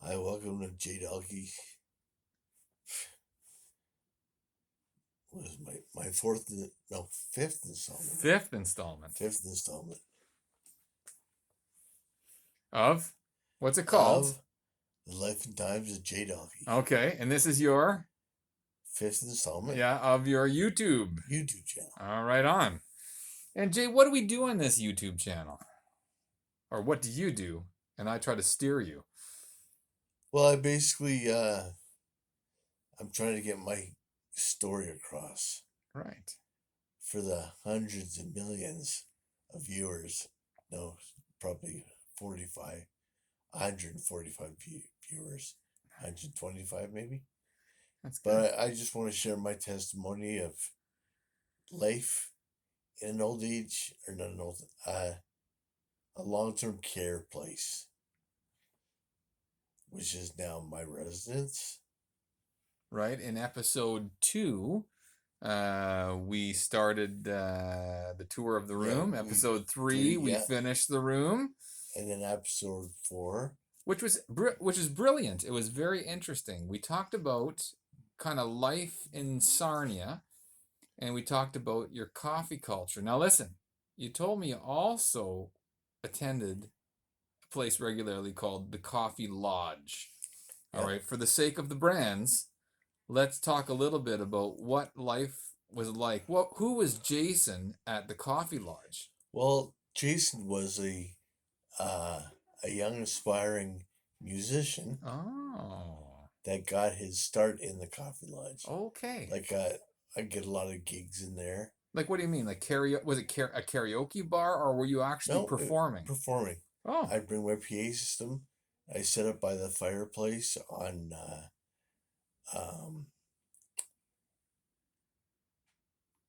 Hi, welcome to Jay Dahlke. Was my fifth installment. Fifth installment Fifth installment of what's it called? of The Life and Times of Jay Dahlke. Okay, and this is your Fifth installment. of your YouTube channel. All right, on. And Jay, what do we do on this YouTube channel? Or what do you do? And I try to steer you. Well, I basically I'm trying to get my story across. Right. For the hundreds of millions of viewers. No, probably 145 viewers. 125 maybe. That's good. But I just want to share my testimony of life in an old age, or not an old, a long-term care place, which is now my residence. Right. In episode 2, we started the tour of the room. Yeah, episode 3, we finished the room. And then episode 4, which is brilliant. It was very interesting. We talked about kind of life in Sarnia, and we talked about your coffee culture. Now listen, you told me you also attended a place regularly called the Coffee Lodge. All right, for the sake of the brands, let's talk a little bit about what life was like. Who was Jason at the Coffee Lodge? Well, Jason was a young aspiring musician. Oh. That got his start in the Coffee Lodge. Okay. Like I get a lot of gigs in there. Like, what do you mean? Like karaoke? Was it a karaoke bar, or were you actually performing? Performing. Oh. I bring my PA system. I set up by the fireplace on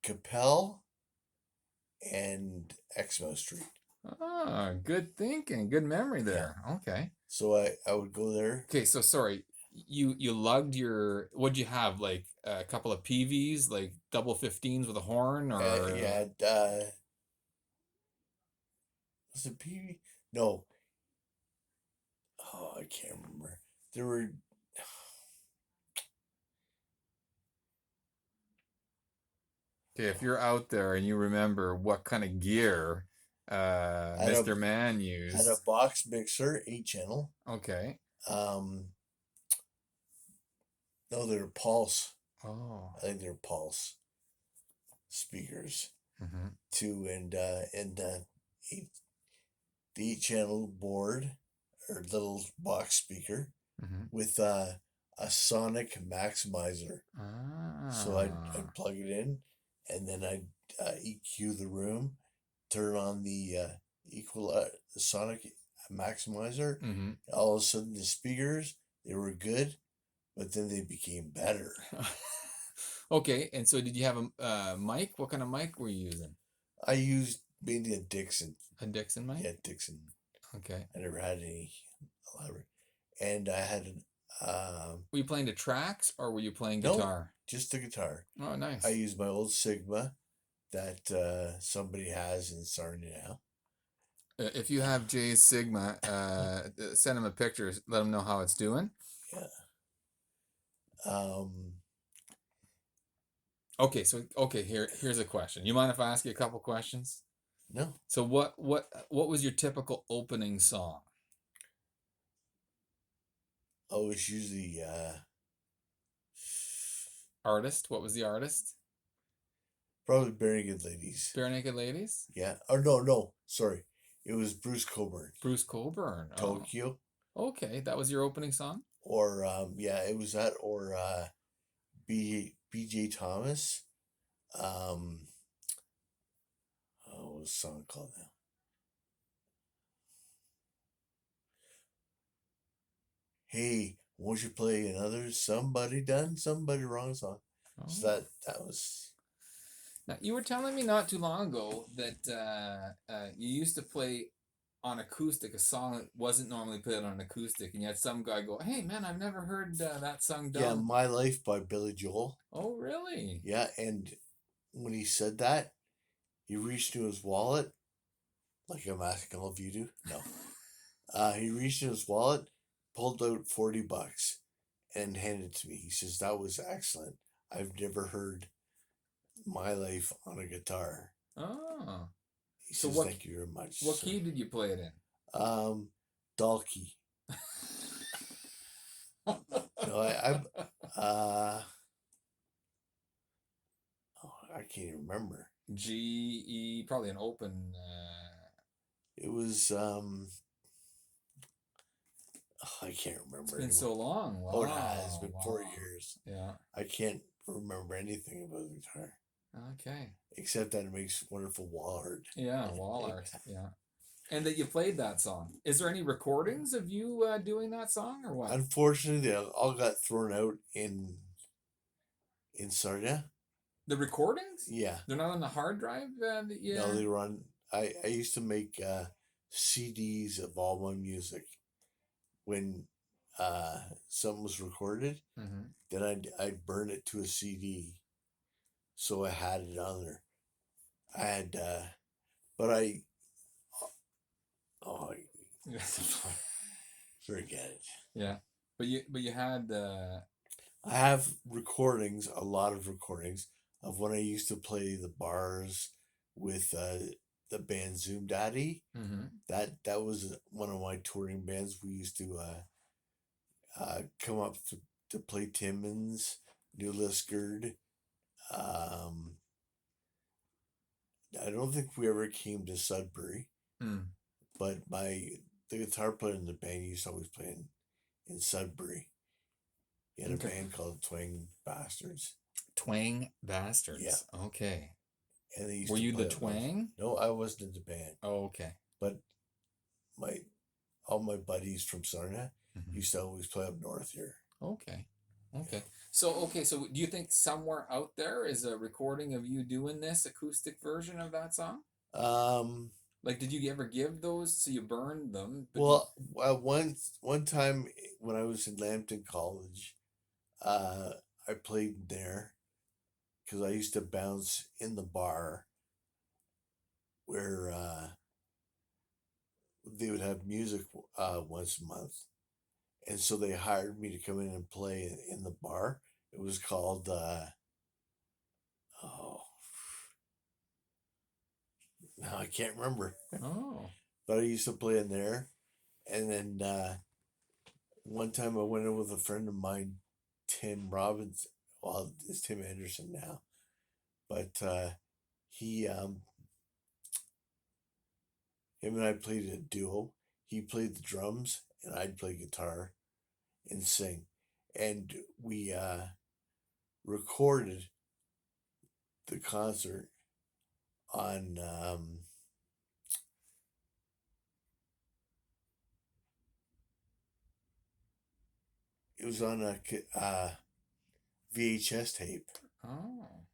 Capel and Exmo Street. Ah, good thinking. Good memory there. Yeah. Okay. So I would go there. Okay, so sorry. You lugged your, what'd you have? Like a couple of PVs, like double 15s with a horn, or yeah, was it PV? No. Oh, I can't remember. There were okay, if you're out there and you remember what kind of gear Mr. Man used. Had a box mixer, 8-channel. Okay. No, they're Pulse. Oh. I think they're Pulse speakers. Mm-hmm. Too, and the 8-channel board or little box speaker with a sonic maximizer. Ah. So I'd plug it in, and then I'd EQ the room, turn on the sonic maximizer. All of a sudden, the speakers, they were good, but then they became better. Okay, and so did you have a mic? What kind of mic were you using? I used mainly a Dixon. A Dixon mic? Yeah, Dixon. Okay. I never had any elaborate. And I had an... were you playing the tracks, or were you playing guitar? No, just the guitar. Oh, nice. I used my old Sigma that somebody has in Sarnia now. If you have Jay's Sigma, send him a picture. Let him know how it's doing. Yeah. Okay, so here's a question. You mind if I ask you a couple questions? No. So what was your typical opening song? Oh, it's usually artist. What was the artist? Probably Bare Naked Ladies. Bare Naked Ladies? Yeah. Or no. Sorry. It was Bruce Cockburn. Bruce Cockburn. Tokyo. Oh. Okay, that was your opening song? Or it was that, or BJ Thomas. What's the song called now? Hey, won't you play another Somebody Done Somebody Wrong song? Oh. So that was... Now, you were telling me not too long ago that you used to play on acoustic a song that wasn't normally played on acoustic, and you had some guy go, "Hey man, I've never heard that song done." Yeah, My Life by Billy Joel. Oh, really? Yeah, and when he said that, he reached into his wallet, like I'm asking all of you to. No. He reached in his wallet, pulled out $40 and handed it to me. He says, "That was excellent. I've never heard My Life on a guitar." Oh. He So says, what "Thank you very much, what sir." key did you play it in? Dahlke. No, I can't even remember. G, E, probably an open. It was I can't remember It's been anymore. so long. Wow. Oh, it has. It's been 4 Wow. years. Yeah. I can't remember anything about the guitar Okay. except that it makes wonderful wall art. Yeah, wall art. Yeah. And that you played that song. Is there any recordings of you doing that song or what? Unfortunately, they all got thrown out in Sarnia. The recordings? Yeah. They're not on the hard drive that you... No, they were on. I used to make CDs of all my music. When something was recorded, then I'd burn it to a CD, so I had it on there. I had, but oh, forget it. Yeah, but you had I have recordings, a lot of recordings of when I used to play the bars with the band Zoom Daddy. That was one of my touring bands. We used to come up to play Timmins, New Liskard. I don't think we ever came to Sudbury, but the guitar player in the band used to always play in Sudbury. He had a band called Twang Bastards. Twang Bastards. Yeah. Okay. And they used Were to you play the twang? No, I wasn't in the band. Oh, okay. But all my buddies from Sarnia used to always play up north here. Okay. Okay. So do you think somewhere out there is a recording of you doing this acoustic version of that song? Like, did you ever give those? So you burned them? Well, one time when I was in Lambton College, I played there because I used to bounce in the bar where they would have music once a month. And so they hired me to come in and play in the bar. It was called, now I can't remember. Oh. But I used to play in there. And then one time I went in with a friend of mine, Tim Robbins. Well, it's Tim Anderson now. But he, him and I played a duo. He played the drums and I'd play guitar and sing. And we recorded the concert on it was on a VHS tape. Oh.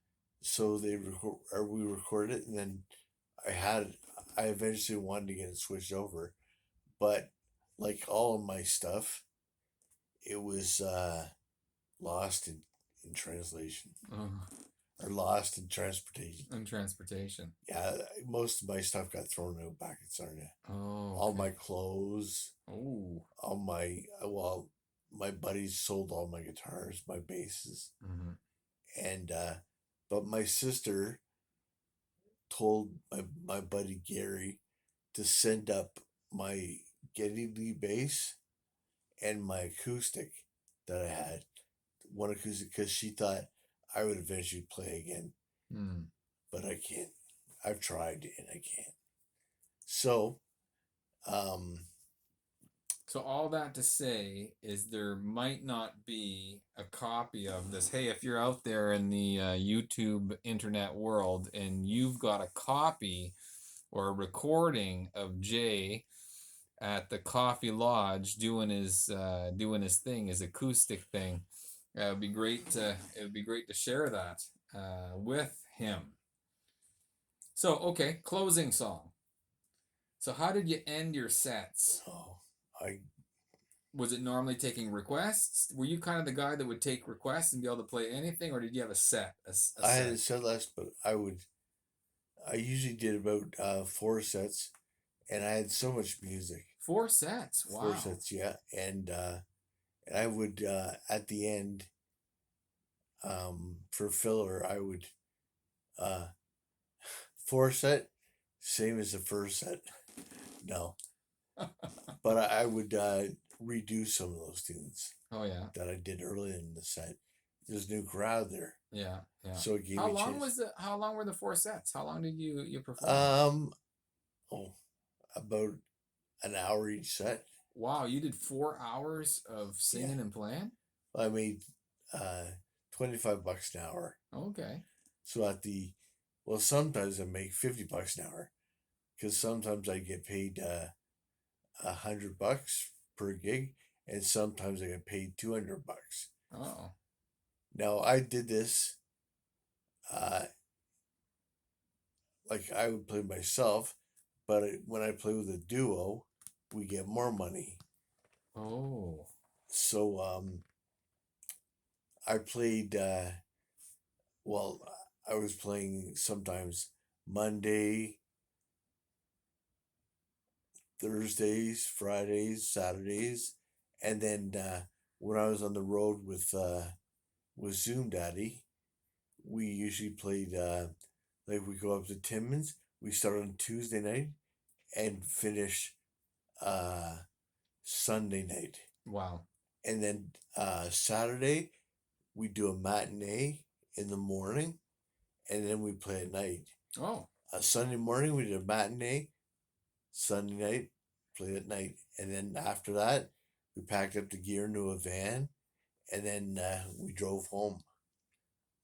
So we recorded it, and then I eventually wanted to get it switched over, but like all of my stuff, it was lost in translation. Or lost in transportation. Yeah, most of my stuff got thrown out back in Sarnia. Oh. Okay. All my clothes. Oh. All my buddies sold all my guitars, my basses. And but my sister told my buddy Gary to send up my Geddy Lee bass and my acoustic that I had, one acoustic, because she thought I would eventually play again. But I can't. I've tried and I can't. So all that to say is there might not be a copy of this. Hey, if you're out there in the YouTube internet world and you've got a copy or a recording of Jay at the Coffee Lodge doing his thing, his acoustic thing, it would be great to share that with him. So, okay, closing song. So how did you end your sets? Was it normally taking requests? Were you kind of the guy that would take requests and be able to play anything, or did you have a set? I had a set list, but I usually did about 4 sets, and I had so much music. 4 sets. Wow. 4 sets, yeah. And I would at the end, for filler, I would 4 set, same as the first set. No, but I would redo some of those tunes Oh yeah. that I did early in the set. There's a new crowd there, Yeah. Yeah. so it gave How me a long chance. was the? How long were the 4 sets? How long did you perform? Oh, about an hour each set. Wow, you did 4 hours of singing Yeah. and playing? I made $25 an hour. Okay. So well, sometimes I make $50 an hour, because sometimes I get paid $100 per gig, and sometimes I get paid $200. Oh. Now I did this, like I would play myself, but when I play with a duo, we get more money. Oh. So I played. Well, I was playing sometimes Monday, Thursdays, Fridays, Saturdays, and then when I was on the road with Zoom Daddy, we usually played like we go up to Timmins. We start on Tuesday night and finish Sunday night, Wow. and then Saturday we do a matinee in the morning, and then we play at night. Oh. Sunday morning we did a matinee. Sunday night, played at night, and then after that, we packed up the gear into a van, and then we drove home.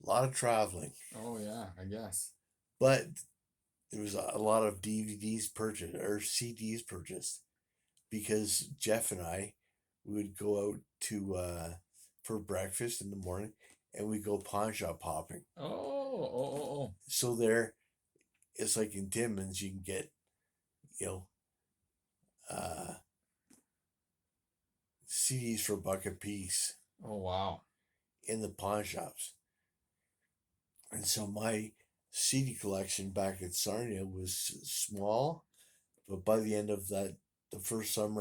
A lot of traveling, Oh yeah, I guess. but there was a lot of DVDs purchased or CDs purchased, because Jeff and I, we would go out to for breakfast in the morning, and we go pawn shop hopping. Oh. So there, it's like in Timmins, you can get, you know, CDs for $1 a piece Oh wow. in the pawn shops. And so my CD collection back at Sarnia was small, but by the end of the first summer